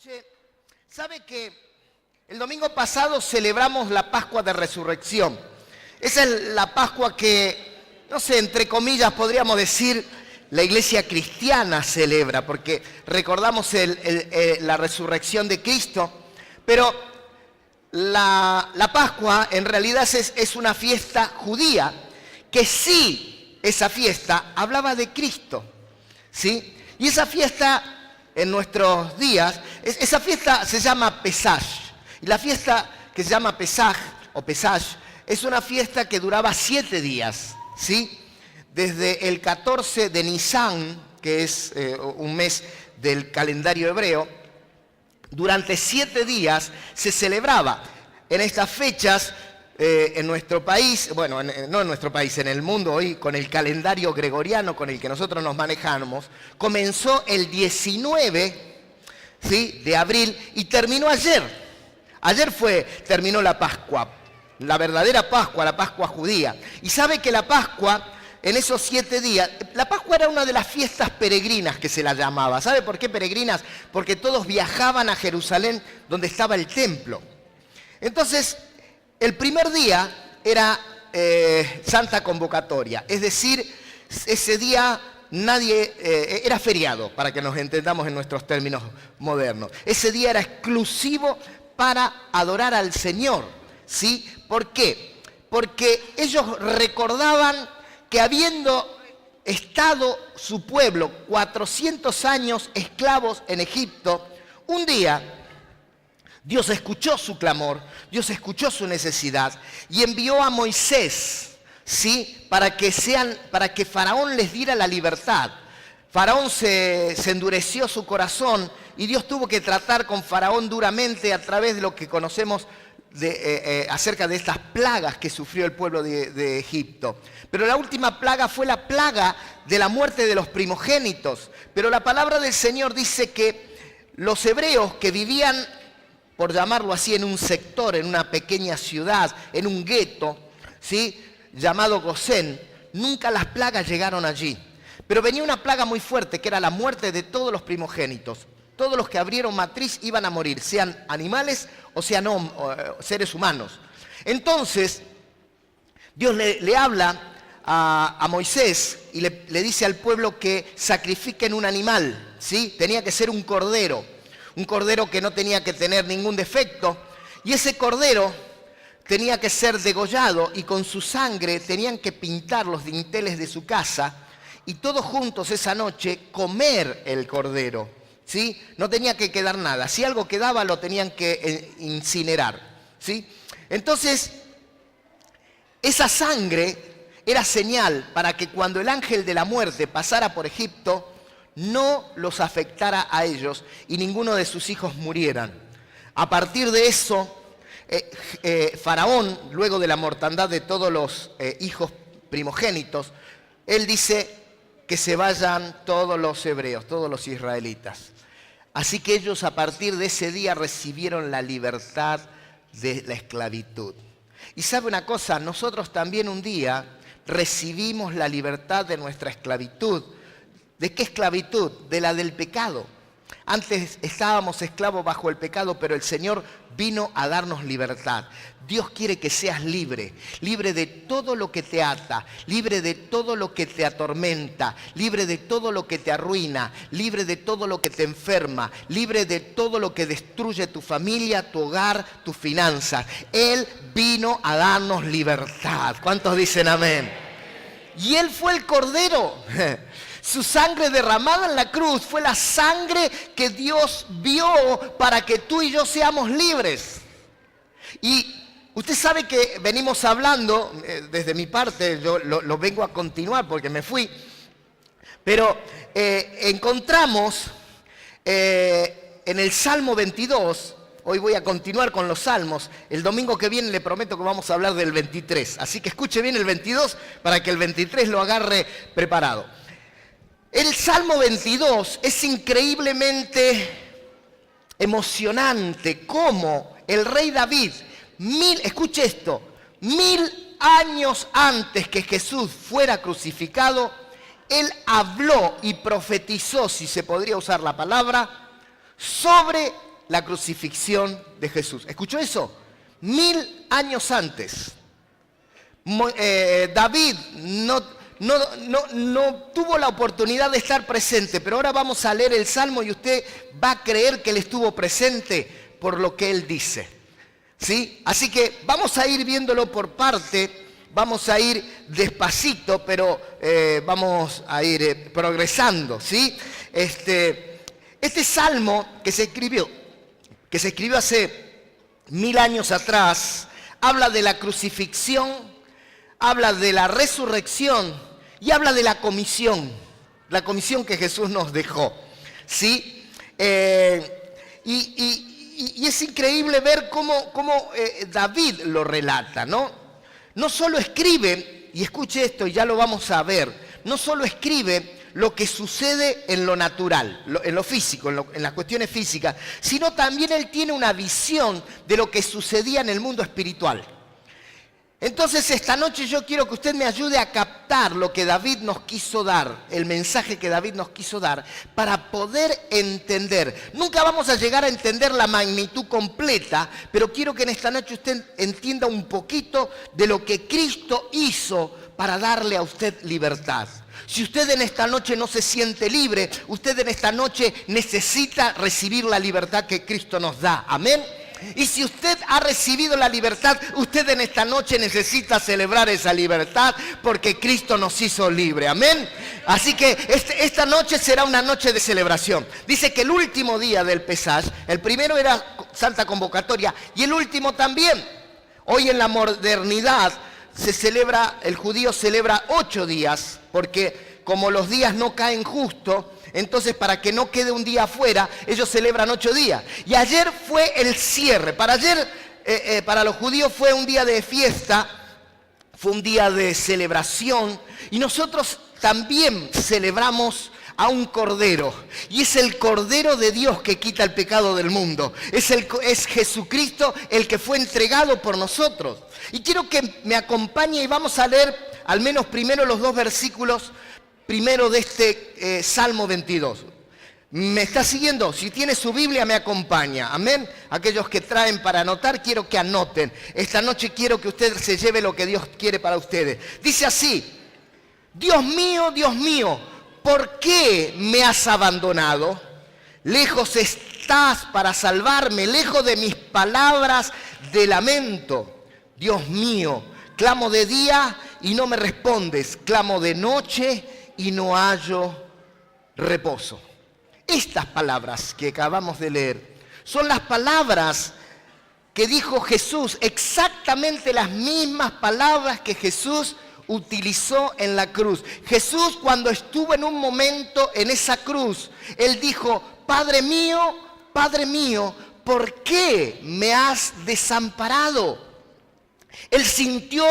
Che, ¿sabe que el domingo pasado celebramos la Pascua de Resurrección? Esa es la Pascua que, no sé, entre comillas podríamos decir, la iglesia cristiana celebra, porque recordamos la resurrección de Cristo, pero la Pascua en realidad es una fiesta judía, que sí, esa fiesta hablaba de Cristo, ¿sí? Y esa fiesta en nuestros días, esa fiesta se llama Pesaj. Y la fiesta que se llama Pesaj o Pesaj es una fiesta que duraba 7 días, ¿sí? Desde el 14 de Nisan, que es un mes del calendario hebreo, durante 7 días se celebraba. En estas fechas, en nuestro país, bueno, no en nuestro país, en el mundo hoy, con el calendario gregoriano con el que nosotros nos manejamos, comenzó el 19, ¿sí?, de abril y terminó ayer. Ayer terminó la Pascua, la verdadera Pascua, la Pascua judía. Y sabe que la Pascua, en esos 7 días, la Pascua era una de las fiestas peregrinas que se la llamaba. ¿Sabe por qué peregrinas? Porque todos viajaban a Jerusalén, donde estaba el templo. Entonces, el primer día era Santa Convocatoria, es decir, ese día era feriado, para que nos entendamos en nuestros términos modernos. Ese día era exclusivo para adorar al Señor, ¿sí? ¿Por qué? Porque ellos recordaban que habiendo estado su pueblo 400 años esclavos en Egipto, un día Dios escuchó su clamor, Dios escuchó su necesidad y envió a Moisés, ¿sí?, para que Faraón les diera la libertad. Faraón se endureció su corazón y Dios tuvo que tratar con Faraón duramente a través de lo que conocemos acerca de estas plagas que sufrió el pueblo de Egipto. Pero la última plaga fue la plaga de la muerte de los primogénitos. Pero la palabra del Señor dice que los hebreos que vivían, por llamarlo así, en un sector, en una pequeña ciudad, en un gueto, ¿sí?, llamado Gosén, nunca las plagas llegaron allí. Pero venía una plaga muy fuerte, que era la muerte de todos los primogénitos. Todos los que abrieron matriz iban a morir, sean animales o sean seres humanos. Entonces, Dios le habla a Moisés y le dice al pueblo que sacrifiquen un animal, ¿sí? Tenía que ser un cordero que no tenía que tener ningún defecto, y ese cordero tenía que ser degollado y con su sangre tenían que pintar los dinteles de su casa y todos juntos esa noche comer el cordero, ¿sí? No tenía que quedar nada. Si algo quedaba lo tenían que incinerar, ¿sí? Entonces, esa sangre era señal para que cuando el ángel de la muerte pasara por Egipto, no los afectara a ellos y ninguno de sus hijos murieran. A partir de eso, Faraón, luego de la mortandad de todos los hijos primogénitos, él dice que se vayan todos los hebreos, todos los israelitas. Así que ellos a partir de ese día recibieron la libertad de la esclavitud. Y sabe una cosa, nosotros también un día recibimos la libertad de nuestra esclavitud. ¿De qué esclavitud? De la del pecado. Antes estábamos esclavos bajo el pecado, pero el Señor vino a darnos libertad. Dios quiere que seas libre, libre de todo lo que te ata, libre de todo lo que te atormenta, libre de todo lo que te arruina, libre de todo lo que te enferma, libre de todo lo que destruye tu familia, tu hogar, tus finanzas. Él vino a darnos libertad. ¿Cuántos dicen amén? Y Él fue el Cordero. Su sangre derramada en la cruz fue la sangre que Dios vio para que tú y yo seamos libres. Y usted sabe que venimos hablando, desde mi parte, yo lo vengo a continuar porque me fui, pero encontramos en el Salmo 22, hoy voy a continuar con los salmos, el domingo que viene le prometo que vamos a hablar del 23, así que escuche bien el 22 para que el 23 lo agarre preparado. El Salmo 22 es increíblemente emocionante, como el rey David, escuche esto, 1000 años antes que Jesús fuera crucificado, él habló y profetizó, si se podría usar la palabra, sobre la crucifixión de Jesús. ¿Escuchó eso? 1000 años antes. David no tuvo la oportunidad de estar presente, pero ahora vamos a leer el Salmo y usted va a creer que él estuvo presente por lo que él dice. ¿Sí? Así que vamos a ir viéndolo por parte, vamos a ir despacito, pero vamos a ir progresando. ¿Sí? Este Salmo que se escribió hace 1000 años atrás, habla de la crucifixión, habla de la resurrección y habla de la comisión que Jesús nos dejó. ¿Sí? Y es increíble ver cómo David lo relata, ¿no? No solo escribe, y escuche esto y ya lo vamos a ver, no solo escribe lo que sucede en lo natural, en lo físico, en las cuestiones físicas, sino también él tiene una visión de lo que sucedía en el mundo espiritual. Entonces esta noche yo quiero que usted me ayude a captar lo que David nos quiso dar, el mensaje que David nos quiso dar, para poder entender. Nunca vamos a llegar a entender la magnitud completa, pero quiero que en esta noche usted entienda un poquito de lo que Cristo hizo para darle a usted libertad. Si usted en esta noche no se siente libre, usted en esta noche necesita recibir la libertad que Cristo nos da. Amén. Y si usted ha recibido la libertad, usted en esta noche necesita celebrar esa libertad porque Cristo nos hizo libre. Amén. Así que esta noche será una noche de celebración. Dice que el último día del Pesaj, el primero era Santa Convocatoria y el último también. Hoy en la modernidad el judío celebra 8 días porque como los días no caen justo, entonces para que no quede un día afuera, ellos celebran 8 días. Y ayer fue el cierre. Para los judíos fue un día de fiesta, fue un día de celebración. Y nosotros también celebramos a un cordero. Y es el Cordero de Dios que quita el pecado del mundo. Es Jesucristo el que fue entregado por nosotros. Y quiero que me acompañe y vamos a leer al menos primero los 2 versículos primero de este Salmo 22. ¿Me está siguiendo? Si tiene su Biblia me acompaña. Amén. Aquellos que traen para anotar, quiero que anoten. Esta noche quiero que usted se lleve lo que Dios quiere para ustedes. Dice así: Dios mío, ¿por qué me has abandonado? Lejos estás para salvarme, lejos de mis palabras de lamento. Dios mío, clamo de día y no me respondes, clamo de noche y no hallo reposo. Estas palabras que acabamos de leer son las palabras que dijo Jesús, exactamente las mismas palabras que Jesús utilizó en la cruz. Jesús, cuando estuvo en un momento en esa cruz, él dijo: Padre mío, ¿por qué me has desamparado? Él sintió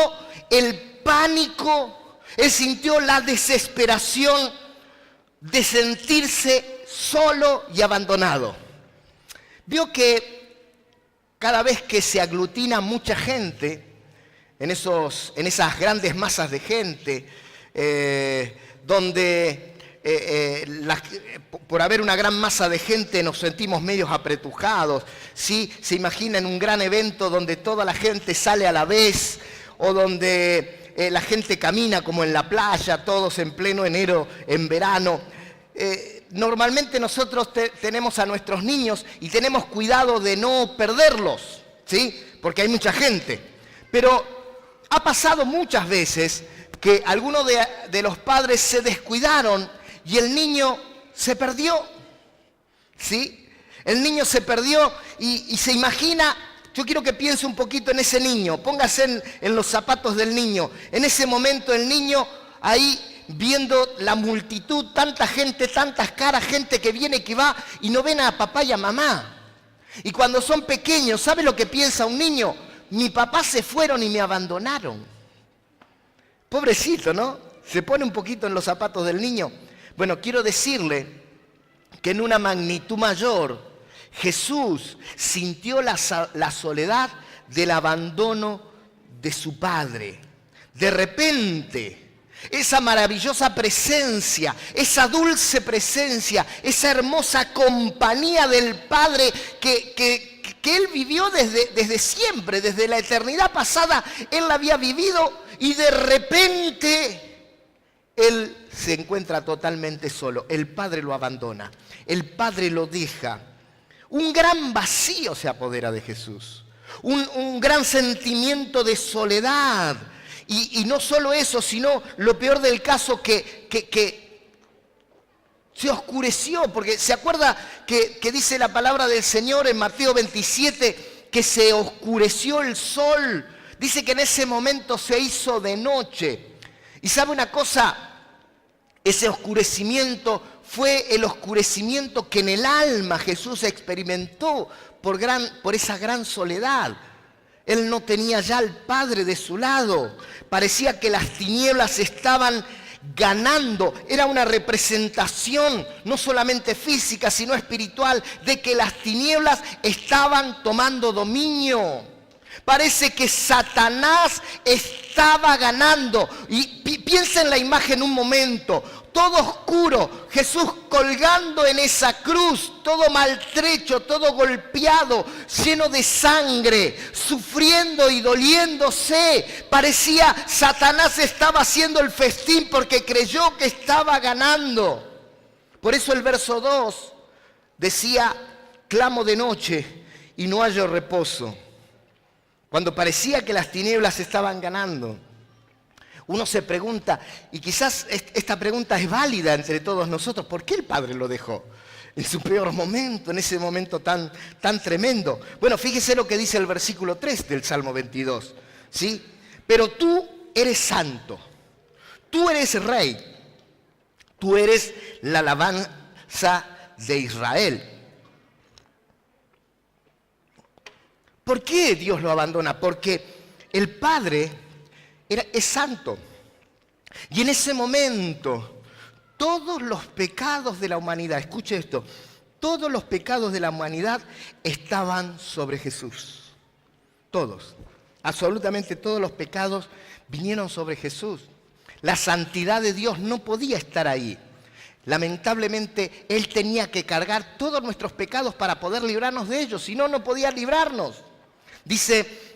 el pánico, él sintió la desesperación de sentirse solo y abandonado. Vio que cada vez que se aglutina mucha gente, en esas grandes masas de gente, donde por haber una gran masa de gente nos sentimos medios apretujados, ¿sí? Se imagina en un gran evento donde toda la gente sale a la vez, o donde la gente camina como en la playa, todos en pleno enero, en verano. Normalmente nosotros tenemos a nuestros niños y tenemos cuidado de no perderlos, ¿sí? Porque hay mucha gente. Pero ha pasado muchas veces que algunos de los padres se descuidaron y el niño se perdió, ¿sí? El niño se perdió y se imagina. Yo quiero que piense un poquito en ese niño, póngase en los zapatos del niño. En ese momento el niño ahí viendo la multitud, tanta gente, tantas caras, gente que viene y que va y no ven a papá y a mamá. Y cuando son pequeños, ¿sabe lo que piensa un niño? Mi papá se fueron y me abandonaron. Pobrecito, ¿no? Se pone un poquito en los zapatos del niño. Bueno, quiero decirle que en una magnitud mayor, Jesús sintió la soledad del abandono de su Padre. De repente, esa maravillosa presencia, esa dulce presencia, esa hermosa compañía del Padre que Él vivió desde siempre, desde la eternidad pasada. Él la había vivido y de repente Él se encuentra totalmente solo. El Padre lo abandona, el Padre lo deja. Un gran vacío se apodera de Jesús, un gran sentimiento de soledad. Y no solo eso, sino lo peor del caso que se oscureció, porque se acuerda que dice la palabra del Señor en Mateo 27 que se oscureció el sol. Dice que en ese momento se hizo de noche. Y ¿sabe una cosa? Ese oscurecimiento fue el oscurecimiento que en el alma Jesús experimentó por esa gran soledad. Él no tenía ya al Padre de su lado. Parecía que las tinieblas estaban ganando. Era una representación no solamente física, sino espiritual, de que las tinieblas estaban tomando dominio. Parece que Satanás estaba ganando. Y piensa en la imagen un momento. Todo oscuro, Jesús colgando en esa cruz, todo maltrecho, todo golpeado, lleno de sangre, sufriendo y doliéndose. Parecía Satanás estaba haciendo el festín porque creyó que estaba ganando. Por eso el verso 2 decía, clamo de noche y no hallo reposo. Cuando parecía que las tinieblas estaban ganando. Uno se pregunta, y quizás esta pregunta es válida entre todos nosotros, ¿por qué el Padre lo dejó en su peor momento, en ese momento tan tremendo? Bueno, fíjese lo que dice el versículo 3 del Salmo 22, ¿sí? Pero tú eres santo, tú eres rey, tú eres la alabanza de Israel. ¿Por qué Dios lo abandona? Porque el Padre es santo. Y en ese momento, todos los pecados de la humanidad, escuche esto, todos los pecados de la humanidad estaban sobre Jesús. Todos, absolutamente todos los pecados vinieron sobre Jesús. La santidad de Dios no podía estar ahí. Lamentablemente, Él tenía que cargar todos nuestros pecados para poder librarnos de ellos, si no, no podía librarnos. Dice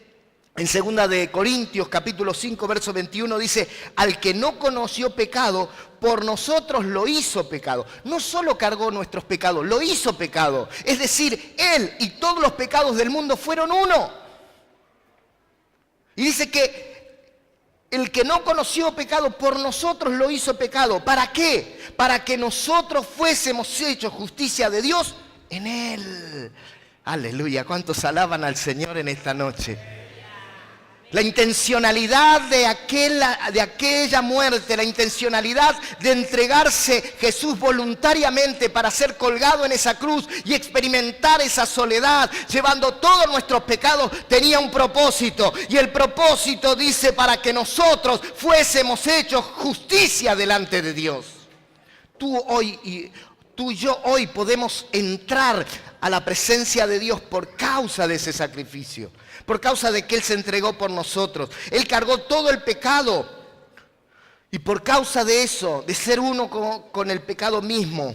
en 2 de Corintios, capítulo 5, verso 21, dice, al que no conoció pecado, por nosotros lo hizo pecado. No solo cargó nuestros pecados, lo hizo pecado. Es decir, Él y todos los pecados del mundo fueron uno. Y dice que el que no conoció pecado, por nosotros lo hizo pecado. ¿Para qué? Para que nosotros fuésemos hechos justicia de Dios en Él. Aleluya, ¿cuántos alaban al Señor en esta noche? La intencionalidad de aquella muerte, la intencionalidad de entregarse Jesús voluntariamente para ser colgado en esa cruz y experimentar esa soledad, llevando todos nuestros pecados, tenía un propósito. Y el propósito dice para que nosotros fuésemos hechos justicia delante de Dios. Tú y yo hoy podemos entrar a la presencia de Dios por causa de ese sacrificio, por causa de que Él se entregó por nosotros. Él cargó todo el pecado y por causa de eso, de ser uno con el pecado mismo,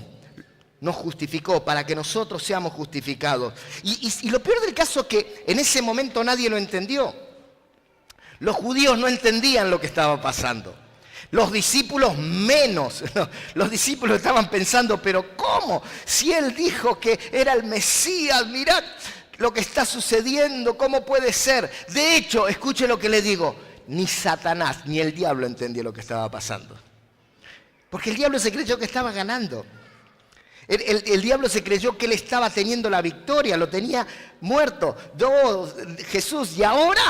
nos justificó para que nosotros seamos justificados. Y lo peor del caso es que en ese momento nadie lo entendió. Los judíos no entendían lo que estaba pasando. Los discípulos menos. Los discípulos estaban pensando, pero ¿cómo? Si Él dijo que era el Mesías, mirad lo que está sucediendo, ¿cómo puede ser? De hecho, escuche lo que le digo, ni Satanás ni el diablo entendió lo que estaba pasando. Porque el diablo se creyó que estaba ganando. El diablo se creyó que él estaba teniendo la victoria, lo tenía muerto. Jesús, ¿y ahora?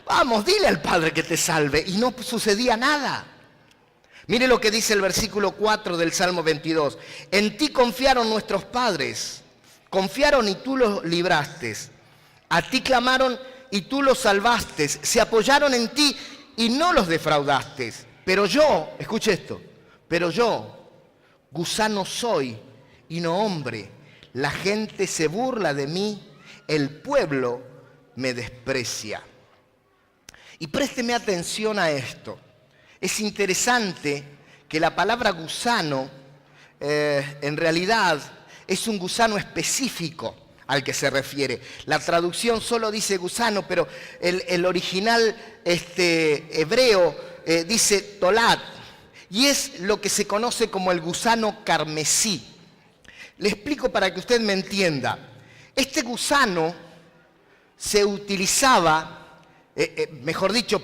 Vamos, dile al Padre que te salve. Y no sucedía nada. Mire lo que dice el versículo 4 del Salmo 22. En ti confiaron nuestros padres, confiaron y tú los libraste. A ti clamaron y tú los salvaste. Se apoyaron en ti y no los defraudaste. Pero yo, escuche esto, pero yo, gusano soy y no hombre. La gente se burla de mí, el pueblo me desprecia. Y présteme atención a esto. Es interesante que la palabra gusano en realidad es un gusano específico al que se refiere. La traducción solo dice gusano, pero el original hebreo dice tolat, y es lo que se conoce como el gusano carmesí. Le explico para que usted me entienda. Este gusano se utilizaba, mejor dicho,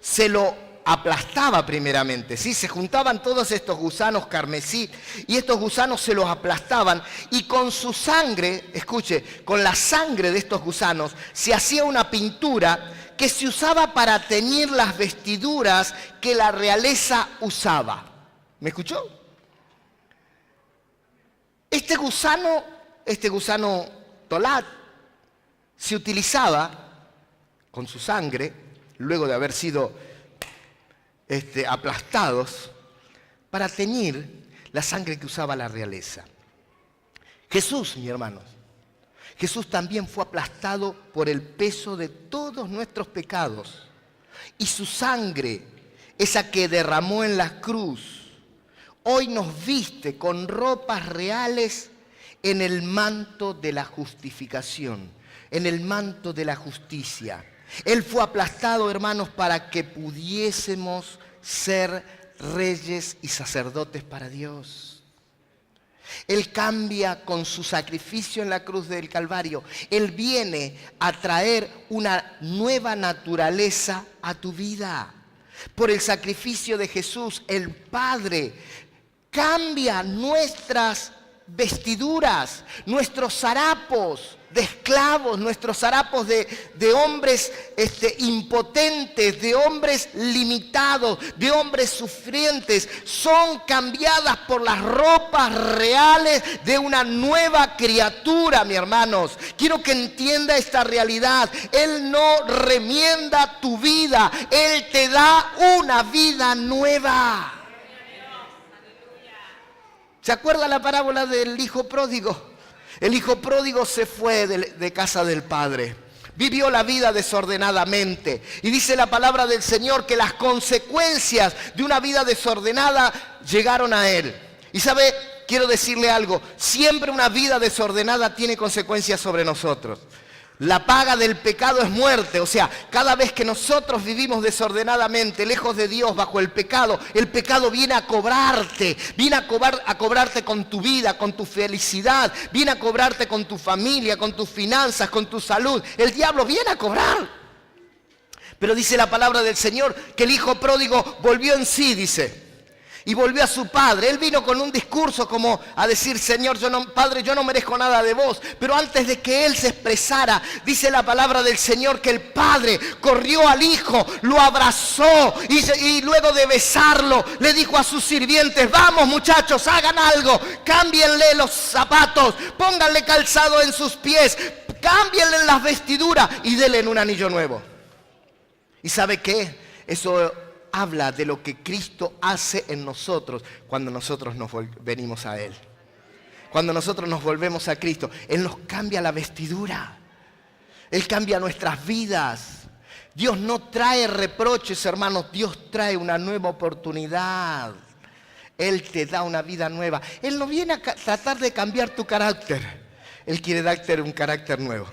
se lo aplastaba primeramente, ¿sí? Se juntaban todos estos gusanos carmesí y estos gusanos se los aplastaban y con su sangre, escuche, con la sangre de estos gusanos se hacía una pintura que se usaba para teñir las vestiduras que la realeza usaba. ¿Me escuchó? Este gusano tolat, se utilizaba con su sangre, luego de haber sido aplastados, para teñir la sangre que usaba la realeza. Jesús, mis hermanos, Jesús también fue aplastado por el peso de todos nuestros pecados. Y su sangre, esa que derramó en la cruz, hoy nos viste con ropas reales en el manto de la justificación, en el manto de la justicia. Él fue aplastado, hermanos, para que pudiésemos ser reyes y sacerdotes para Dios. Él cambia con su sacrificio en la cruz del Calvario. Él viene a traer una nueva naturaleza a tu vida. Por el sacrificio de Jesús, el Padre cambia nuestras vestiduras, nuestros harapos de esclavos, nuestros harapos de hombres impotentes, de hombres limitados, de hombres sufrientes, son cambiadas por las ropas reales de una nueva criatura, mis hermanos. Quiero que entienda esta realidad. Él no remienda tu vida, Él te da una vida nueva. ¿Se acuerda la parábola del hijo pródigo? El hijo pródigo se fue de casa del padre. Vivió la vida desordenadamente. Y dice la palabra del Señor que las consecuencias de una vida desordenada llegaron a él. Y sabe, quiero decirle algo. Siempre una vida desordenada tiene consecuencias sobre nosotros. La paga del pecado es muerte. O sea, cada vez que nosotros vivimos desordenadamente, lejos de Dios, bajo el pecado viene a cobrarte. Viene a cobrarte con tu vida, con tu felicidad. Viene a cobrarte con tu familia, con tus finanzas, con tu salud. El diablo viene a cobrar. Pero dice la palabra del Señor que el hijo pródigo volvió en sí, dice. Y volvió a su padre. Él vino con un discurso como a decir: Señor, Padre, yo no merezco nada de vos. Pero antes de que él se expresara, dice la palabra del Señor que el padre corrió al hijo, lo abrazó y luego de besarlo le dijo a sus sirvientes: vamos muchachos, hagan algo, cámbienle los zapatos, pónganle calzado en sus pies, cámbienle las vestiduras y denle un anillo nuevo. ¿Y sabe qué? Eso habla de lo que Cristo hace en nosotros cuando nosotros nos venimos a Él. Cuando nosotros nos volvemos a Cristo, Él nos cambia la vestidura. Él cambia nuestras vidas. Dios no trae reproches, hermanos. Dios trae una nueva oportunidad. Él te da una vida nueva. Él no viene a tratar de cambiar tu carácter. Él quiere darte un carácter nuevo.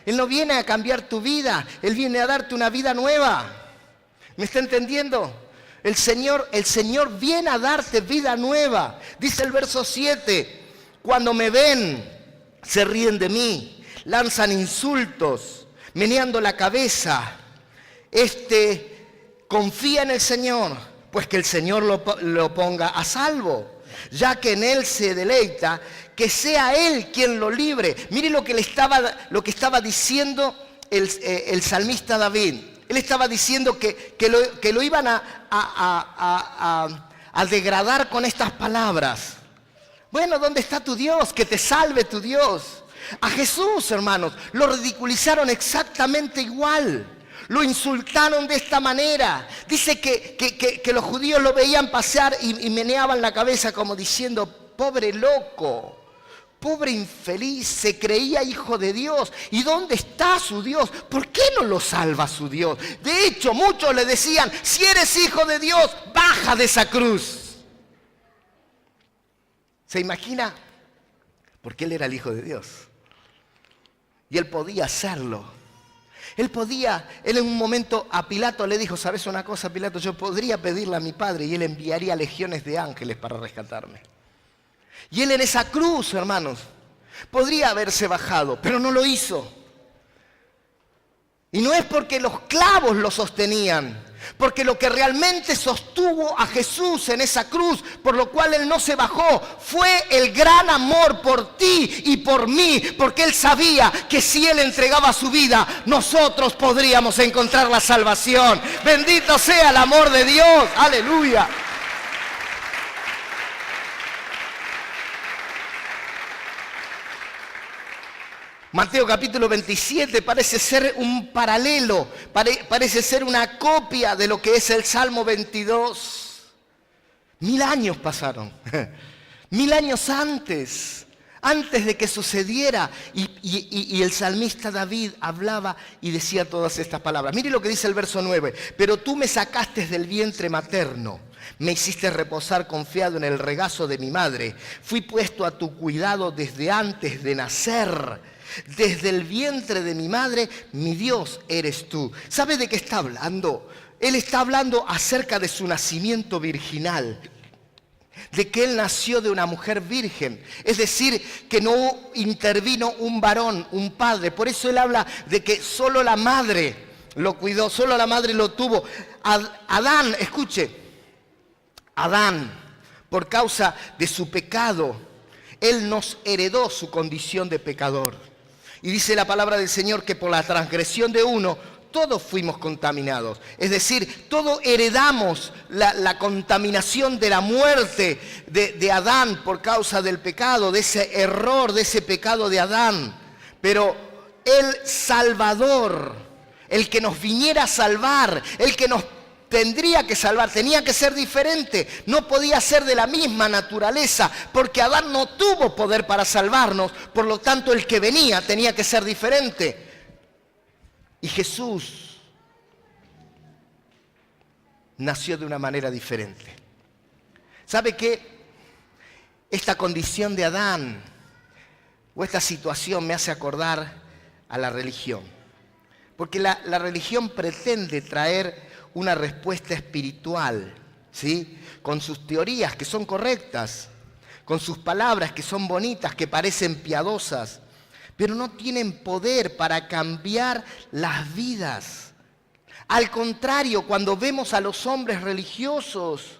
Él no viene a cambiar tu vida. Él viene a darte una vida nueva. ¿Me está entendiendo? El Señor viene a darte vida nueva. Dice el verso 7, cuando me ven, se ríen de mí, lanzan insultos, meneando la cabeza. Confía en el Señor, pues que el Señor lo ponga a salvo. Ya que en Él se deleita, que sea Él quien lo libre. Mire lo que estaba diciendo el salmista David. Él estaba diciendo que lo iban a degradar con estas palabras. Bueno, ¿dónde está tu Dios? Que te salve tu Dios. A Jesús, hermanos, lo ridiculizaron exactamente igual. Lo insultaron de esta manera. Dice que los judíos lo veían pasar y meneaban la cabeza como diciendo: pobre loco, Pobre infeliz, se creía hijo de Dios. ¿Y dónde está su Dios? ¿Por qué no lo salva su Dios? De hecho, muchos le decían, si eres hijo de Dios, baja de esa cruz. ¿Se imagina? Porque él era el hijo de Dios. Y él podía hacerlo. Él en un momento a Pilato le dijo, ¿sabes una cosa, Pilato? Yo podría pedirle a mi padre y él enviaría legiones de ángeles para rescatarme. Y él en esa cruz, hermanos, podría haberse bajado, pero no lo hizo. Y no es porque los clavos lo sostenían, porque lo que realmente sostuvo a Jesús en esa cruz, por lo cual él no se bajó, fue el gran amor por ti y por mí, porque él sabía que si él entregaba su vida, nosotros podríamos encontrar la salvación. Bendito sea el amor de Dios, aleluya. Mateo capítulo 27 parece ser un paralelo, parece ser una copia de lo que es el Salmo 22. 1000 años pasaron, 1000 años antes de que sucediera. Y el salmista David hablaba y decía todas estas palabras. Mire lo que dice el verso 9. Pero tú me sacaste del vientre materno. Me hiciste reposar confiado en el regazo de mi madre. Fui puesto a tu cuidado desde antes de nacer. Desde el vientre de mi madre, mi Dios eres tú. ¿Sabe de qué está hablando? Él está hablando acerca de su nacimiento virginal. De que él nació de una mujer virgen. Es decir, que no intervino un varón, un padre. Por eso él habla de que solo la madre lo cuidó, solo la madre lo tuvo. Adán, escuche, Adán, por causa de su pecado, él nos heredó su condición de pecador. Y dice la palabra del Señor que por la transgresión de uno, todos fuimos contaminados. Es decir, todos heredamos la contaminación de la muerte de Adán por causa del pecado, de ese error, de ese pecado de Adán. Pero el Salvador, el que nos viniera a salvar, el que nos tendría que salvar, tenía que ser diferente, no podía ser de la misma naturaleza, porque Adán no tuvo poder para salvarnos, por lo tanto el que venía tenía que ser diferente. Y Jesús nació de una manera diferente. ¿Sabe qué? Esta condición de Adán o esta situación me hace acordar a la religión, porque la religión pretende traer una respuesta espiritual, ¿sí? Con sus teorías que son correctas, con sus palabras que son bonitas, que parecen piadosas, pero no tienen poder para cambiar las vidas. Al contrario, cuando vemos a los hombres religiosos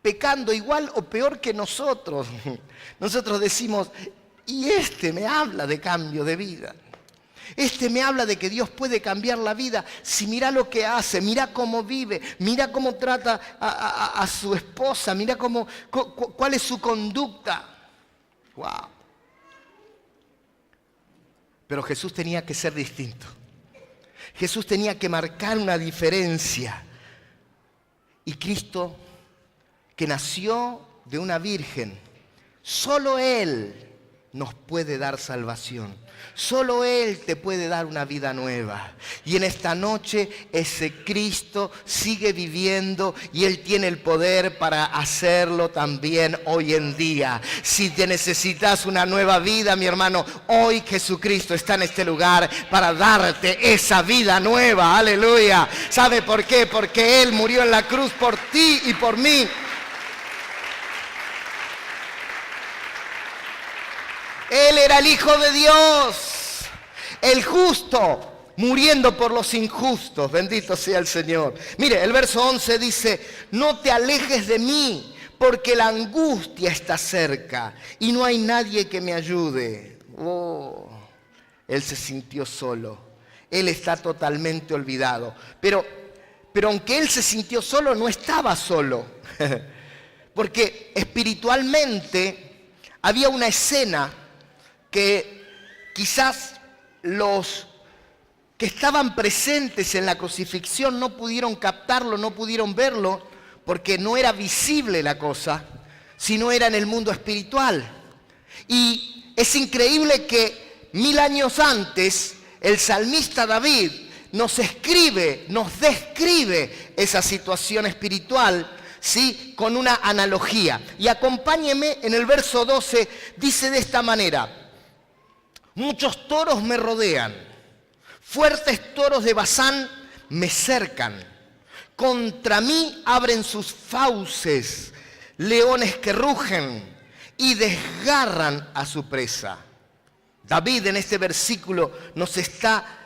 pecando igual o peor que nosotros, nosotros decimos, y este me habla de cambio de vida. Este me habla de que Dios puede cambiar la vida. Si mira lo que hace, mira cómo vive, mira cómo trata a su esposa, mira cuál es su conducta. ¡Wow! Pero Jesús tenía que ser distinto. Jesús tenía que marcar una diferencia. Y Cristo, que nació de una virgen, solo Él nos puede dar salvación. Solo Él te puede dar una vida nueva. Y en esta noche ese Cristo sigue viviendo y Él tiene el poder para hacerlo también hoy en día. Si te necesitas una nueva vida, mi hermano, hoy Jesucristo está en este lugar para darte esa vida nueva. Aleluya. ¿Sabe por qué? Porque Él murió en la cruz por ti y por mí. Él era el Hijo de Dios, el justo, muriendo por los injustos. Bendito sea el Señor. Mire, el verso 11 dice, no te alejes de mí, porque la angustia está cerca y no hay nadie que me ayude. Oh, él se sintió solo. Él está totalmente olvidado. Pero aunque él se sintió solo, no estaba solo. Porque espiritualmente había una escena que quizás los que estaban presentes en la crucifixión no pudieron captarlo, no pudieron verlo, porque no era visible la cosa, sino era en el mundo espiritual. Y es increíble que 1000 años antes el salmista David nos describe esa situación espiritual, ¿sí?, con una analogía. Y acompáñeme en el verso 12, dice de esta manera: muchos toros me rodean, fuertes toros de Basán me cercan, contra mí abren sus fauces, leones que rugen y desgarran a su presa. David en este versículo nos está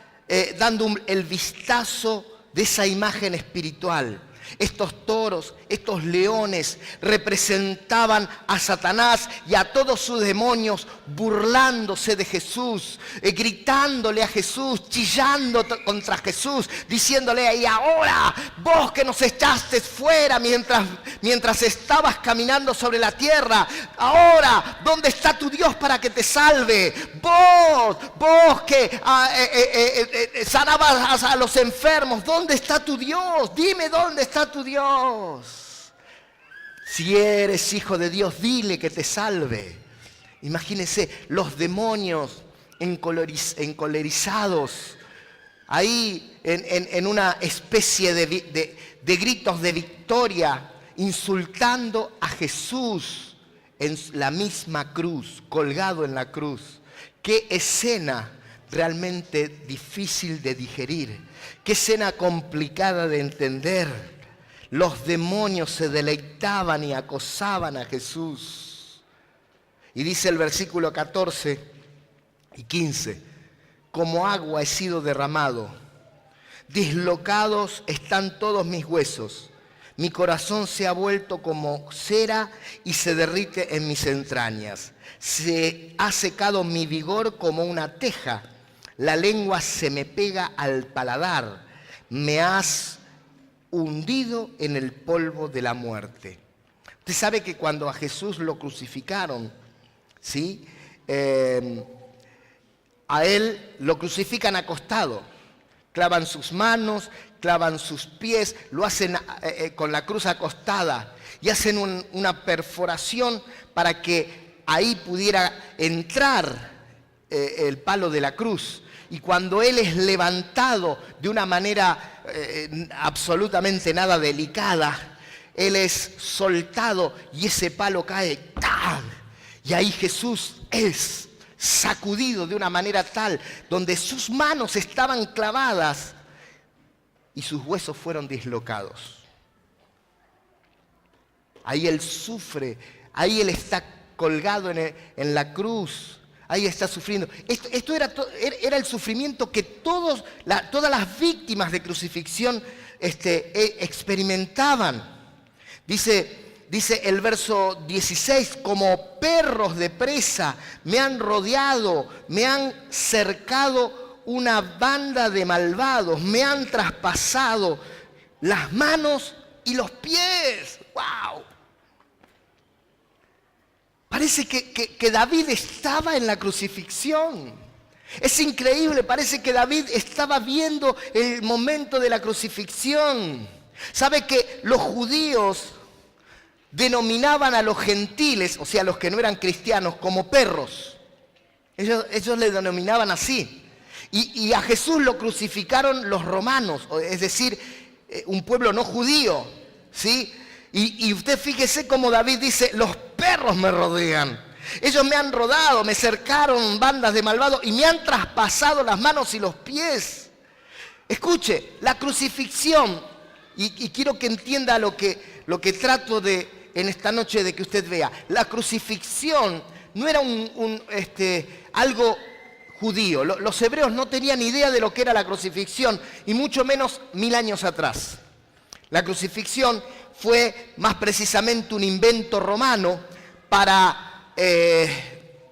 dando el vistazo de esa imagen espiritual. Estos toros, estos leones representaban a Satanás y a todos sus demonios burlándose de Jesús, gritándole a Jesús, chillando contra Jesús, diciéndole: y ahora vos que nos echaste fuera mientras estabas caminando sobre la tierra, ahora ¿dónde está tu Dios para que te salve? Vos que sanabas a los enfermos, ¿dónde está tu Dios? Dime dónde está tu Dios. Si eres hijo de Dios, dile que te salve. Imagínense los demonios encolerizados ahí en una especie de gritos de victoria, insultando a Jesús en la misma cruz, colgado en la cruz. Qué escena realmente difícil de digerir, qué escena complicada de entender. Los demonios se deleitaban y acosaban a Jesús. Y dice el versículo 14 y 15: como agua he sido derramado, dislocados están todos mis huesos, mi corazón se ha vuelto como cera y se derrite en mis entrañas. Se ha secado mi vigor como una teja, la lengua se me pega al paladar, me has hundido en el polvo de la muerte. Usted sabe que cuando a Jesús lo crucificaron, ¿sí?, a él lo crucifican acostado, clavan sus manos, clavan sus pies, lo hacen con la cruz acostada y hacen una perforación para que ahí pudiera entrar el palo de la cruz. Y cuando él es levantado de una manera absolutamente nada delicada, él es soltado y ese palo cae, ¡tac!, y ahí Jesús es sacudido de una manera tal, donde sus manos estaban clavadas y sus huesos fueron dislocados. Ahí él sufre, ahí él está colgado en la cruz. Ahí está sufriendo. Esto era el sufrimiento que todas las víctimas de crucifixión experimentaban. Dice el verso 16: como perros de presa me han rodeado, me han cercado una banda de malvados, me han traspasado las manos y los pies. ¡Wow! Parece que David estaba en la crucifixión. Es increíble, parece que David estaba viendo el momento de la crucifixión. ¿Sabe que los judíos denominaban a los gentiles, o sea, a los que no eran cristianos, como perros? Ellos le denominaban así. Y a Jesús lo crucificaron los romanos, es decir, un pueblo no judío, ¿sí? Y usted fíjese cómo David dice: los perros me rodean. Ellos me han rodado, me cercaron bandas de malvados y me han traspasado las manos y los pies. Escuche, la crucifixión, y quiero que entienda lo que trato de en esta noche de que usted vea. La crucifixión no era algo judío. Los hebreos no tenían idea de lo que era la crucifixión, y mucho menos 1000 años atrás. La crucifixión fue más precisamente un invento romano para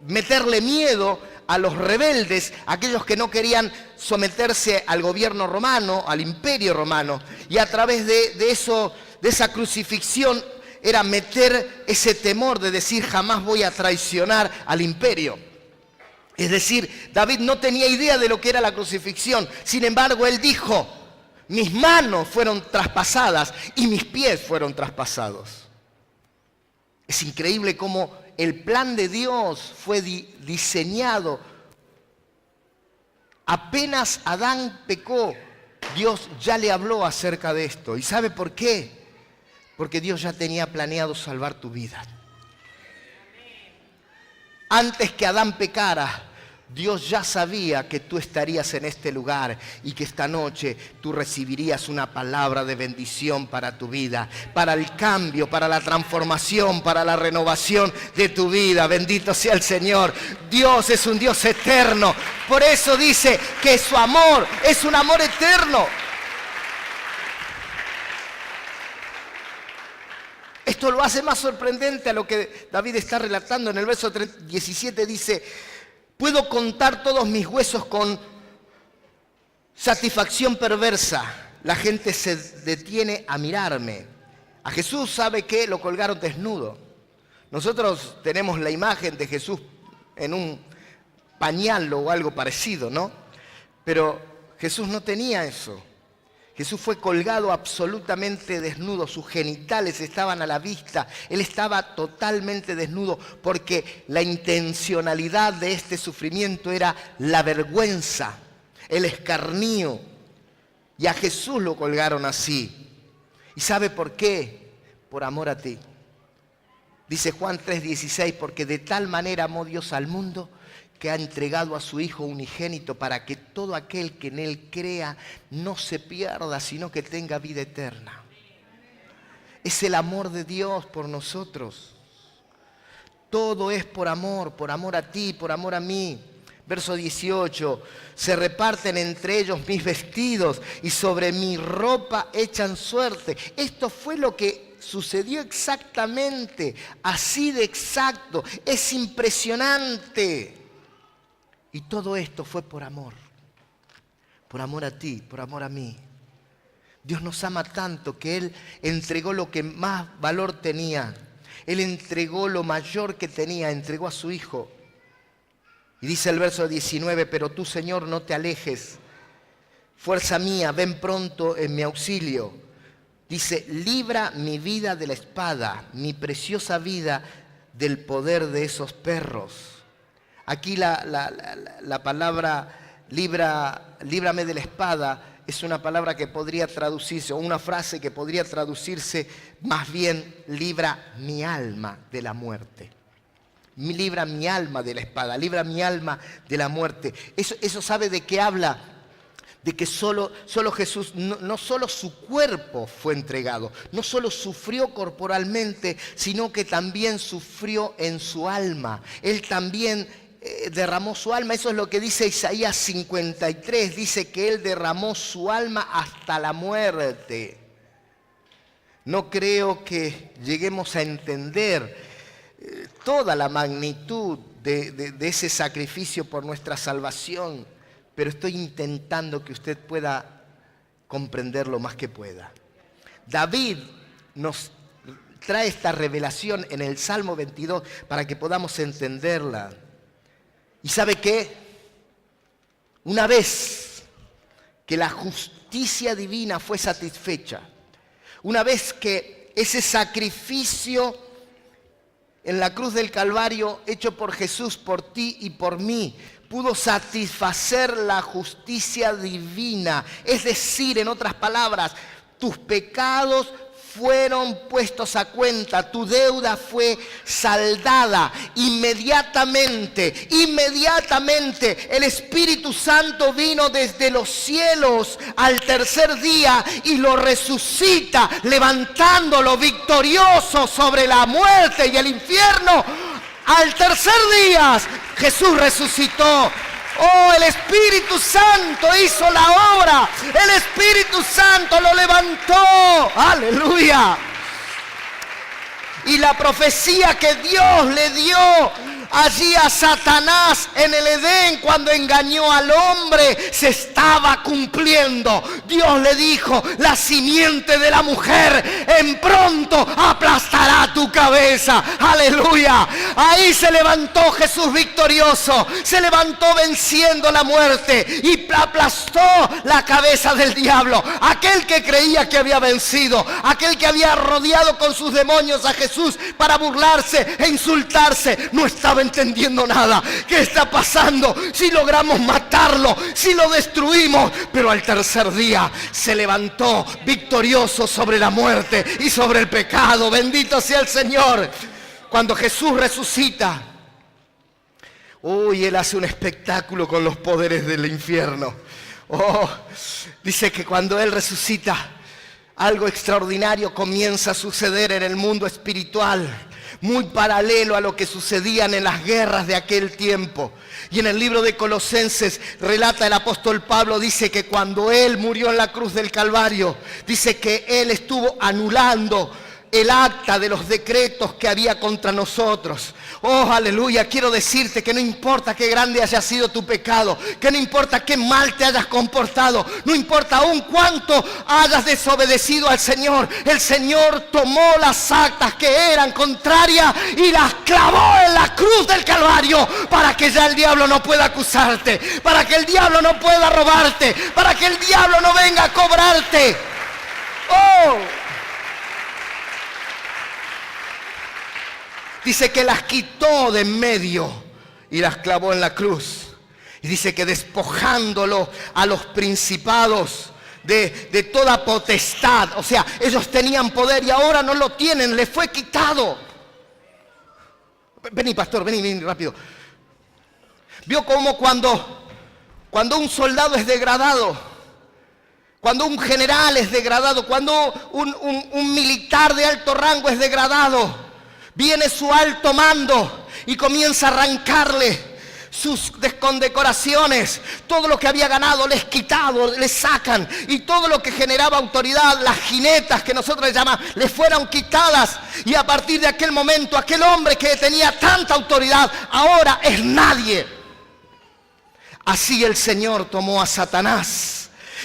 meterle miedo a los rebeldes, aquellos que no querían someterse al gobierno romano, al imperio romano. Y a través de esa crucifixión era meter ese temor de decir: jamás voy a traicionar al imperio. Es decir, David no tenía idea de lo que era la crucifixión. Sin embargo, él dijo: mis manos fueron traspasadas y mis pies fueron traspasados. Es increíble cómo el plan de Dios fue diseñado. Apenas Adán pecó, Dios ya le habló acerca de esto. ¿Y sabe por qué? Porque Dios ya tenía planeado salvar tu vida. Antes que Adán pecara, Dios ya sabía que tú estarías en este lugar y que esta noche tú recibirías una palabra de bendición para tu vida, para el cambio, para la transformación, para la renovación de tu vida. Bendito sea el Señor. Dios es un Dios eterno. Por eso dice que su amor es un amor eterno. Esto lo hace más sorprendente a lo que David está relatando. En el verso 17 dice: puedo contar todos mis huesos con satisfacción perversa. La gente se detiene a mirarme. A Jesús, ¿sabe qué? Lo colgaron desnudo. Nosotros tenemos la imagen de Jesús en un pañal o algo parecido, ¿no? Pero Jesús no tenía eso. Jesús fue colgado absolutamente desnudo, sus genitales estaban a la vista, Él estaba totalmente desnudo porque la intencionalidad de este sufrimiento era la vergüenza, el escarnio. Y a Jesús lo colgaron así. ¿Y sabe por qué? Por amor a ti. Dice Juan 3:16, porque de tal manera amó Dios al mundo que ha entregado a su Hijo unigénito para que todo aquel que en Él crea no se pierda, sino que tenga vida eterna. Es el amor de Dios por nosotros. Todo es por amor a ti, por amor a mí. Verso 18, se reparten entre ellos mis vestidos y sobre mi ropa echan suerte. Esto fue lo que sucedió exactamente, así de exacto. Es impresionante. Y todo esto fue por amor a ti, por amor a mí. Dios nos ama tanto que Él entregó lo que más valor tenía. Él entregó lo mayor que tenía, entregó a su Hijo. Y dice el verso 19, pero tú, Señor, no te alejes. Fuerza mía, ven pronto en mi auxilio. Dice, libra mi vida de la espada, mi preciosa vida del poder de esos perros. Aquí la palabra líbrame de la espada es una palabra que podría traducirse, o una frase que podría traducirse más bien, libra mi alma de la muerte. Libra mi alma de la espada, libra mi alma de la muerte. Eso ¿sabe de qué habla? De que solo Jesús, no solo su cuerpo fue entregado, no solo sufrió corporalmente, sino que también sufrió en su alma. Él también derramó su alma. Eso es lo que dice Isaías 53, dice que Él derramó su alma hasta la muerte. No creo que lleguemos a entender toda la magnitud de ese sacrificio por nuestra salvación, pero estoy intentando que usted pueda comprender lo más que pueda. David nos trae esta revelación en el Salmo 22 para que podamos entenderla. ¿Y sabe qué? Una vez que la justicia divina fue satisfecha, una vez que ese sacrificio en la cruz del Calvario hecho por Jesús, por ti y por mí, pudo satisfacer la justicia divina. Es decir, en otras palabras, tus pecados fueron puestos a cuenta, tu deuda fue saldada. Inmediatamente el Espíritu Santo vino desde los cielos al tercer día y lo resucita, levantándolo victorioso sobre la muerte y el infierno. Al tercer día Jesús resucitó. Oh, el Espíritu Santo hizo la obra. El Espíritu Santo lo levantó. ¡Aleluya! Y la profecía que Dios le dio allí a Satanás en el Edén cuando engañó al hombre, se estaba cumpliendo. Dios le dijo: la simiente de la mujer en pronto aplastará tu cabeza. Aleluya. Ahí se levantó Jesús victorioso, se levantó venciendo la muerte y aplastó la cabeza del diablo. Aquel que creía que había vencido, aquel que había rodeado con sus demonios a Jesús para burlarse e insultarse, no estaba entendiendo nada. ¿Qué está pasando? Si logramos matarlo, si lo destruimos, pero al tercer día se levantó victorioso sobre la muerte y sobre el pecado. Bendito sea el Señor. Cuando Jesús resucita, Él hace un espectáculo con los poderes del infierno. Dice que cuando Él resucita, algo extraordinario comienza a suceder en el mundo espiritual, muy paralelo a lo que sucedían en las guerras de aquel tiempo. Y en el libro de Colosenses relata el apóstol Pablo, dice que cuando Él murió en la cruz del Calvario, dice que Él estuvo anulando el acta de los decretos que había contra nosotros. Aleluya. Quiero decirte que no importa qué grande haya sido tu pecado, que no importa qué mal te hayas comportado, no importa aún cuánto hayas desobedecido al Señor, el Señor tomó las actas que eran contrarias y las clavó en la cruz del Calvario, para que ya el diablo no pueda acusarte, para que el diablo no pueda robarte, para que el diablo no venga a cobrarte. Dice que las quitó de en medio y las clavó en la cruz. Y dice que despojándolo a los principados de toda potestad. O sea, ellos tenían poder y ahora no lo tienen, les fue quitado. Vení, pastor, vení rápido. ¿Vio cómo cuando un soldado es degradado, cuando un general es degradado, cuando un militar de alto rango es degradado, viene su alto mando y comienza a arrancarle sus condecoraciones, todo lo que había ganado les quitado, les sacan, y todo lo que generaba autoridad, las jinetas que nosotros les llamamos, les fueron quitadas, y a partir de aquel momento aquel hombre que tenía tanta autoridad ahora es nadie. Así el Señor tomó a Satanás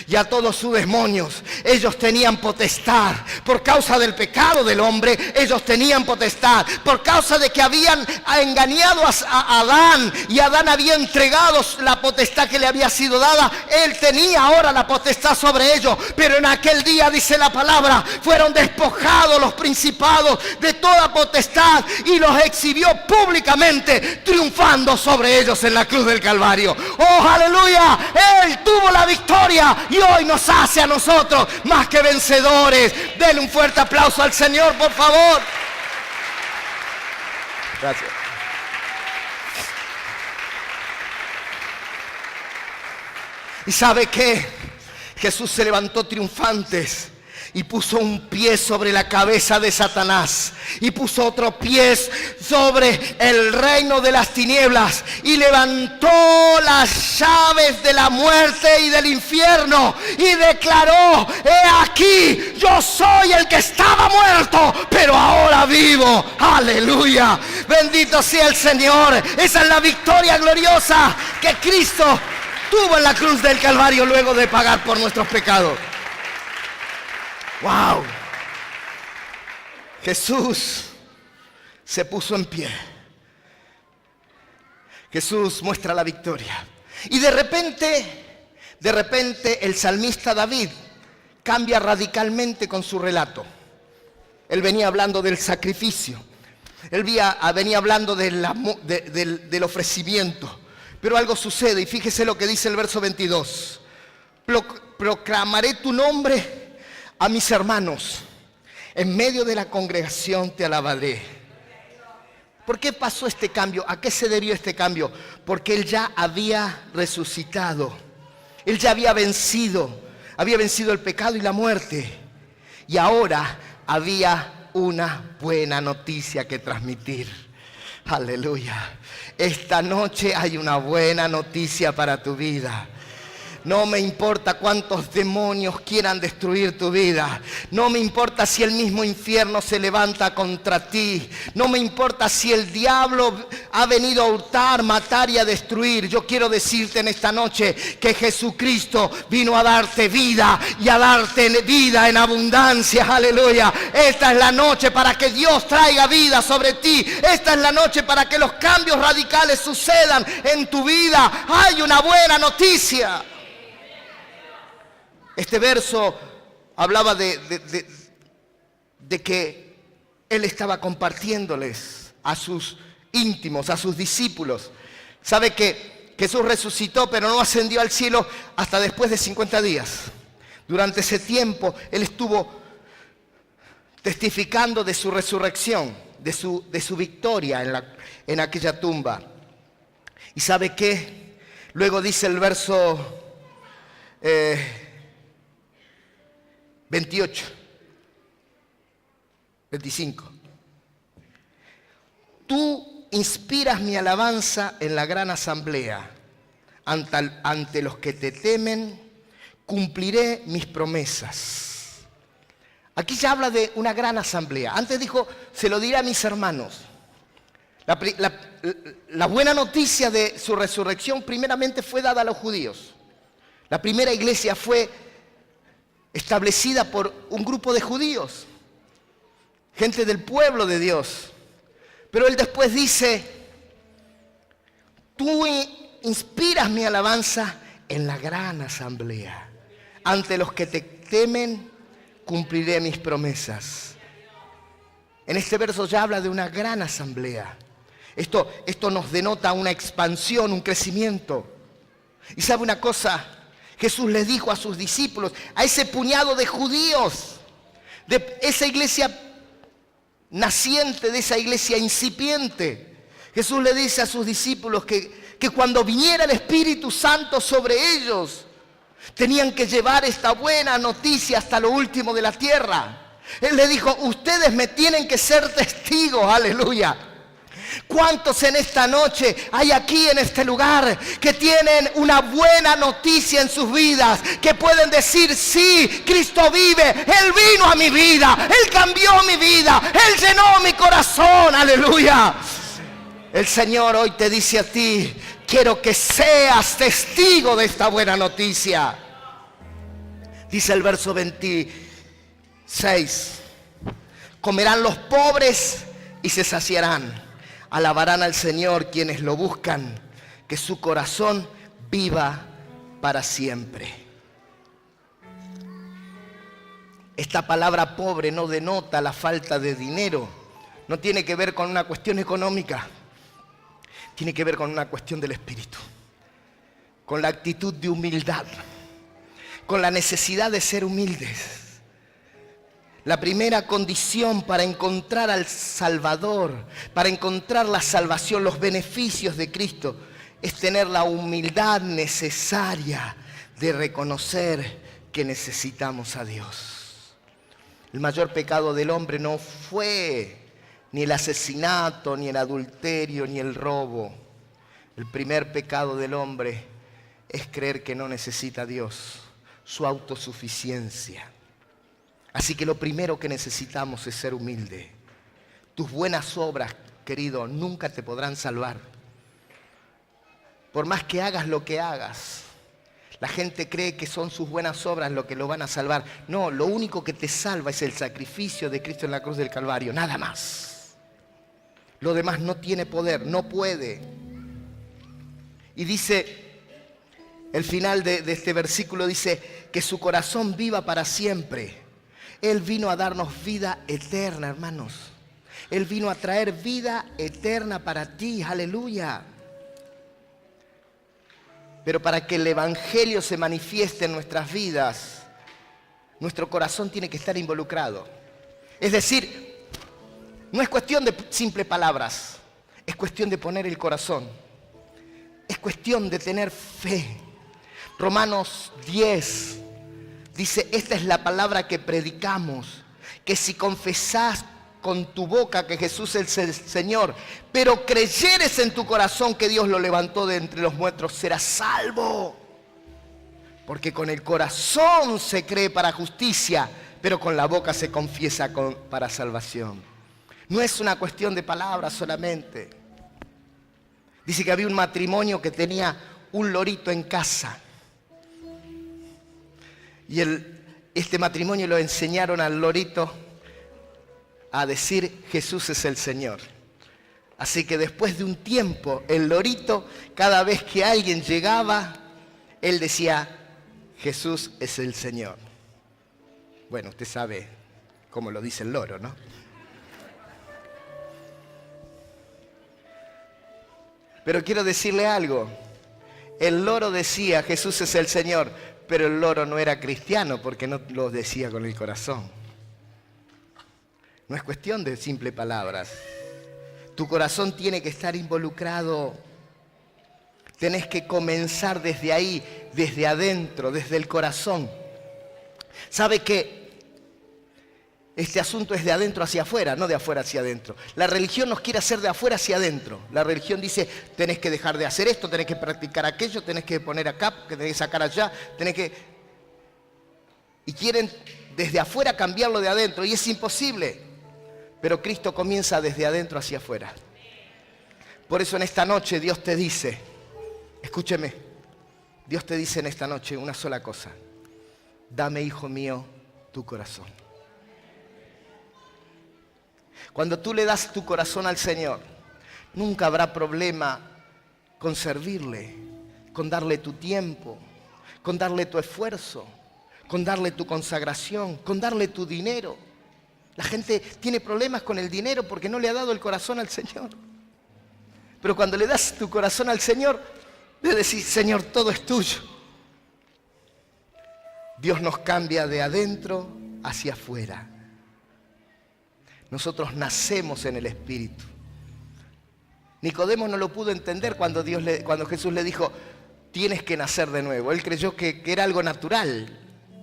y a todos sus demonios. Ellos tenían potestad por causa del pecado del hombre. Ellos tenían potestad por causa de que habían engañado a Adán, y Adán había entregado la potestad que le había sido dada. Él tenía ahora la potestad sobre ellos, pero en aquel día, dice la palabra, fueron despojados los principados de toda potestad y los exhibió públicamente, triunfando sobre ellos en la cruz del Calvario. Aleluya. Él tuvo la victoria y hoy nos hace a nosotros más que vencedores. Denle un fuerte aplauso al Señor, por favor. Gracias. ¿Y sabe qué? Jesús se levantó triunfantes y puso un pie sobre la cabeza de Satanás y puso otro pie sobre el reino de las tinieblas y levantó las llaves de la muerte y del infierno y declaró: he aquí, yo soy el que estaba muerto, pero ahora vivo. Aleluya. Bendito sea el Señor. Esa es la victoria gloriosa que Cristo tuvo en la cruz del Calvario luego de pagar por nuestros pecados. ¡Wow! Jesús se puso en pie. Jesús muestra la victoria. Y de repente el salmista David cambia radicalmente con su relato. Él venía hablando del sacrificio. Él venía hablando del ofrecimiento. Pero algo sucede, y fíjese lo que dice el verso 22. Proclamaré tu nombre a mis hermanos, en medio de la congregación te alabaré. ¿Por qué pasó este cambio? ¿A qué se debió este cambio? Porque Él ya había resucitado. Él ya había vencido el pecado y la muerte. Y ahora había una buena noticia que transmitir. Aleluya. Esta noche hay una buena noticia para tu vida. No me importa cuántos demonios quieran destruir tu vida. No me importa si el mismo infierno se levanta contra ti. No me importa si el diablo ha venido a hurtar, matar y a destruir. Yo quiero decirte en esta noche que Jesucristo vino a darte vida y a darte vida en abundancia. Aleluya. Esta es la noche para que Dios traiga vida sobre ti. Esta es la noche para que los cambios radicales sucedan en tu vida. Hay una buena noticia. Este verso hablaba de que Él estaba compartiéndoles a sus íntimos, a sus discípulos. Sabe que Jesús resucitó, pero no ascendió al cielo hasta después de 50 días. Durante ese tiempo Él estuvo testificando de su resurrección, de su victoria en aquella tumba. ¿Y sabe qué? Luego dice el verso 28, 25. Tú inspiras mi alabanza en la gran asamblea. Ante los que te temen, cumpliré mis promesas. Aquí ya habla de una gran asamblea. Antes dijo, se lo diré a mis hermanos. La buena noticia de su resurrección primeramente fue dada a los judíos. La primera iglesia fue establecida por un grupo de judíos, gente del pueblo de Dios. Pero Él después dice, tú inspiras mi alabanza en la gran asamblea. Ante los que te temen, cumpliré mis promesas. En este verso ya habla de una gran asamblea. Esto nos denota una expansión, un crecimiento. Y sabe una cosa, Jesús les dijo a sus discípulos, a ese puñado de judíos, de esa iglesia naciente, de esa iglesia incipiente, Jesús le dice a sus discípulos que cuando viniera el Espíritu Santo sobre ellos, tenían que llevar esta buena noticia hasta lo último de la tierra. Él le dijo, ustedes me tienen que ser testigos, aleluya. ¿Cuántos en esta noche hay aquí en este lugar que tienen una buena noticia en sus vidas? Que pueden decir, sí, Cristo vive, Él vino a mi vida, Él cambió mi vida, Él llenó mi corazón, aleluya. El Señor hoy te dice a ti, quiero que seas testigo de esta buena noticia. Dice el verso 26, comerán los pobres y se saciarán. Alabarán al Señor quienes lo buscan, que su corazón viva para siempre. Esta palabra pobre no denota la falta de dinero, no tiene que ver con una cuestión económica, tiene que ver con una cuestión del espíritu, con la actitud de humildad, con la necesidad de ser humildes. La primera condición para encontrar al Salvador, para encontrar la salvación, los beneficios de Cristo, es tener la humildad necesaria de reconocer que necesitamos a Dios. El mayor pecado del hombre no fue ni el asesinato, ni el adulterio, ni el robo. El primer pecado del hombre es creer que no necesita a Dios, su autosuficiencia. Así que lo primero que necesitamos es ser humilde. Tus buenas obras, querido, nunca te podrán salvar. Por más que hagas lo que hagas, la gente cree que son sus buenas obras lo que lo van a salvar. No, lo único que te salva es el sacrificio de Cristo en la cruz del Calvario, nada más. Lo demás no tiene poder, no puede. Y dice, el final de este versículo dice, que su corazón viva para siempre. Él vino a darnos vida eterna, hermanos. Él vino a traer vida eterna para ti, aleluya. Pero para que el Evangelio se manifieste en nuestras vidas, nuestro corazón tiene que estar involucrado. Es decir, no es cuestión de simples palabras, es cuestión de poner el corazón. Es cuestión de tener fe. Romanos 10 dice, esta es la palabra que predicamos, que si confesás con tu boca que Jesús es el Señor, pero creyeres en tu corazón que Dios lo levantó de entre los muertos, serás salvo. Porque con el corazón se cree para justicia, pero con la boca se confiesa para salvación. No es una cuestión de palabras solamente. Dice que había un matrimonio que tenía un lorito en casa. Y este matrimonio lo enseñaron al lorito a decir Jesús es el Señor. Así que después de un tiempo, el lorito, cada vez que alguien llegaba, él decía, Jesús es el Señor. Bueno, usted sabe cómo lo dice el loro, ¿no? Pero quiero decirle algo. El loro decía, Jesús es el Señor, pero el loro no era cristiano porque no lo decía con el corazón. No es cuestión de simples palabras. Tu corazón tiene que estar involucrado. Tenés que comenzar desde ahí, desde adentro, desde el corazón. ¿Sabe que este asunto es de adentro hacia afuera, no de afuera hacia adentro? La religión nos quiere hacer de afuera hacia adentro. La religión dice, tenés que dejar de hacer esto, tenés que practicar aquello, tenés que poner acá, tenés que sacar allá, tenés que... Y quieren desde afuera cambiarlo de adentro, y es imposible. Pero Cristo comienza desde adentro hacia afuera. Por eso en esta noche Dios te dice, escúcheme, Dios te dice en esta noche una sola cosa. Dame, hijo mío, tu corazón. Cuando tú le das tu corazón al Señor, nunca habrá problema con servirle, con darle tu tiempo, con darle tu esfuerzo, con darle tu consagración, con darle tu dinero. La gente tiene problemas con el dinero porque no le ha dado el corazón al Señor. Pero cuando le das tu corazón al Señor, le decís, Señor, todo es tuyo. Dios nos cambia de adentro hacia afuera. Nosotros nacemos en el Espíritu. Nicodemo no lo pudo entender cuando Jesús le dijo, tienes que nacer de nuevo. Él creyó que era algo natural,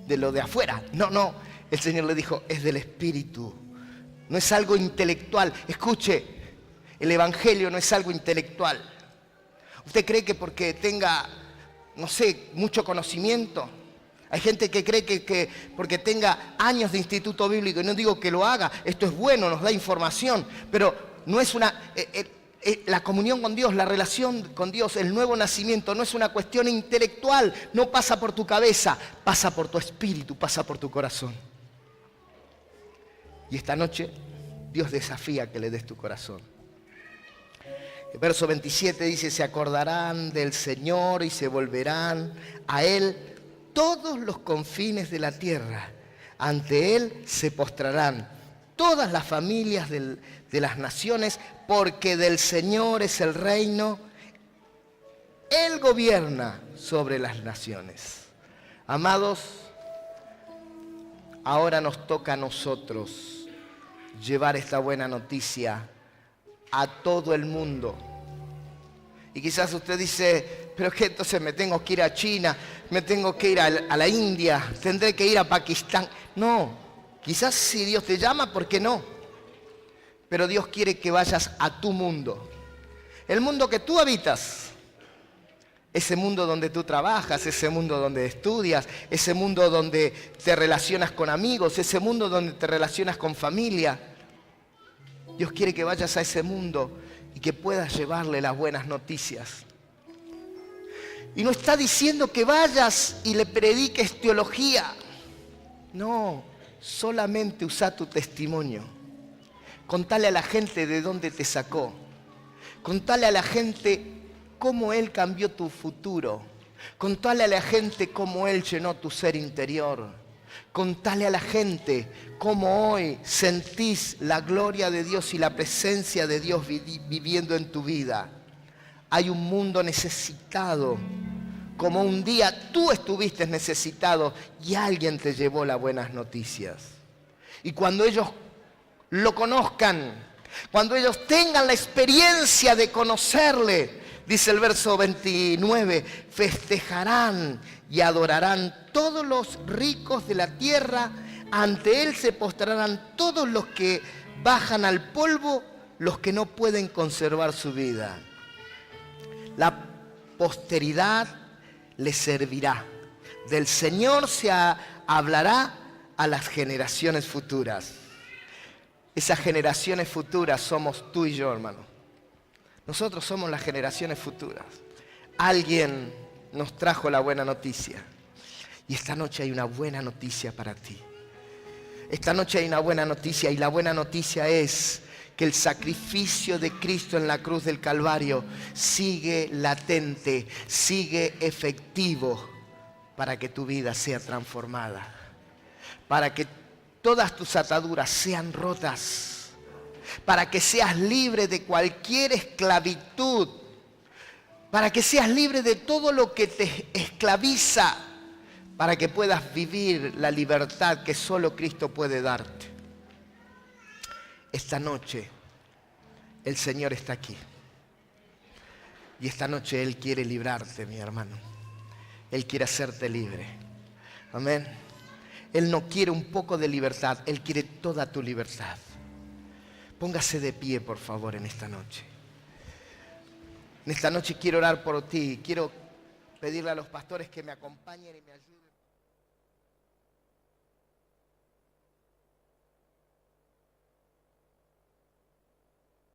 de lo de afuera. No, el Señor le dijo, es del Espíritu. No es algo intelectual. Escuche, el Evangelio no es algo intelectual. ¿Usted cree que porque tenga, no sé, mucho conocimiento? Hay gente que cree que porque tenga años de instituto bíblico, y no digo que lo haga, esto es bueno, nos da información, pero no es la comunión con Dios, la relación con Dios, el nuevo nacimiento, no es una cuestión intelectual, no pasa por tu cabeza, pasa por tu espíritu, pasa por tu corazón. Y esta noche Dios desafía que le des tu corazón. El verso 27 dice, se acordarán del Señor y se volverán a Él todos los confines de la tierra. Ante Él se postrarán todas las familias de las naciones, porque del Señor es el reino. Él gobierna sobre las naciones. Amados, ahora nos toca a nosotros llevar esta buena noticia a todo el mundo. Y quizás usted dice, pero que entonces me tengo que ir a China, me tengo que ir a la India, tendré que ir a Pakistán. No, quizás si Dios te llama, ¿por qué no? Pero Dios quiere que vayas a tu mundo. El mundo que tú habitas. Ese mundo donde tú trabajas, ese mundo donde estudias, ese mundo donde te relacionas con amigos, ese mundo donde te relacionas con familia. Dios quiere que vayas a ese mundo y que puedas llevarle las buenas noticias. Y no está diciendo que vayas y le prediques teología. No, solamente usa tu testimonio. Contale a la gente de dónde te sacó. Contale a la gente cómo Él cambió tu futuro. Contale a la gente cómo Él llenó tu ser interior. Contale a la gente cómo hoy sentís la gloria de Dios y la presencia de Dios viviendo en tu vida. Hay un mundo necesitado, como un día tú estuviste necesitado y alguien te llevó las buenas noticias. Y cuando ellos lo conozcan, cuando ellos tengan la experiencia de conocerle, dice el verso 29, festejarán y adorarán todos los ricos de la tierra, ante Él se postrarán todos los que bajan al polvo, los que no pueden conservar su vida. La posteridad les servirá. Del Señor hablará a las generaciones futuras. Esas generaciones futuras somos tú y yo, hermano. Nosotros somos las generaciones futuras. Alguien nos trajo la buena noticia. Y esta noche hay una buena noticia para ti. Esta noche hay una buena noticia, y la buena noticia es que el sacrificio de Cristo en la cruz del Calvario sigue latente, sigue efectivo para que tu vida sea transformada, para que todas tus ataduras sean rotas, para que seas libre de cualquier esclavitud, para que seas libre de todo lo que te esclaviza, para que puedas vivir la libertad que solo Cristo puede darte. Esta noche el Señor está aquí. Y esta noche Él quiere librarte, mi hermano. Él quiere hacerte libre. Amén. Él no quiere un poco de libertad, Él quiere toda tu libertad. Póngase de pie, por favor, en esta noche. En esta noche quiero orar por ti. Quiero pedirle a los pastores que me acompañen y me ayuden.